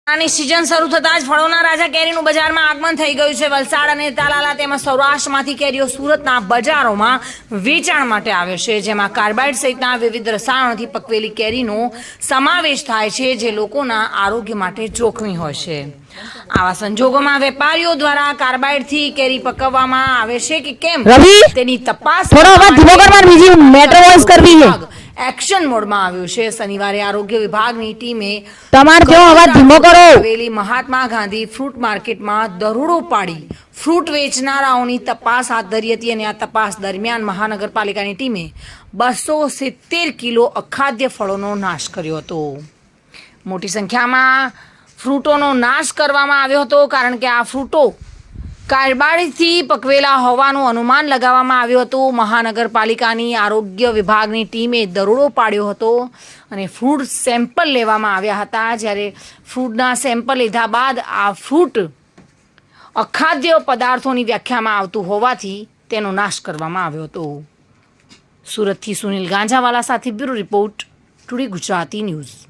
આની સિઝન શરૂ થતાં જ ફળોના રાજા કેરીનું બજારમાં આગમન થઈ ગયું છે। વલસાડ અને તાલાલા તેમજ સૌરાષ્ટ્રમાંથી કેરીઓ સુરતના બજારોમાં વેચાણ માટે આવે છે, જેમાં કાર્બાઇડ સહિતના વિવિધ રસાયણોથી પકવેલી કેરીનો સમાવેશ થાય છે, જે લોકોના આરોગ્ય માટે જોખમી હોય છે। આવા સંજોગોમાં વેપારીઓ દ્વારા કાર્બાઇડથી કેરી પકવવામાં આવે છે કે કેમ તેની તપાસ एक्शन मोड में આવ્યો છે। શનિવારે આરોગ્ય વિભાગની ટીમે આવેલી મહાત્મા ગાંધી ફ્રૂટ માર્કેટમાં દરોડો પાડી ફ્રૂટ વેચનારાઓની તપાસ હાથ ધરી હતી અને આ તપાસ દરમિયાન મહાનગરપાલિકાની ટીમે 270 કિલો અખાદ્ય ફળોનો નાશ કર્યો હતો। મોટી સંખ્યામાં ફ્રૂટોનો નાશ કરવામાં આવ્યો હતો, કારણ કે આ ફ્રૂટો કાર્બાઇડથી પકવેલા હોવાનું અનુમાન લગાવવામાં આવ્યું હતું। મહાનગરપાલિકાની આરોગ્ય વિભાગની ટીમે દરોડો પાડ્યો હતો અને ફ્રૂટ સેમ્પલ લેવામાં આવ્યા હતા, જ્યારે ફ્રૂટના સેમ્પલ લીધા બાદ આ ફ્રૂટ અખાદ્ય પદાર્થોની વ્યાખ્યામાં આવતું હોવાથી તેનો નાશ કરવામાં આવ્યો હતો। સુરતથી સુનિલ ગાંજાવાલા સાથે bureau report, today Gujarati news.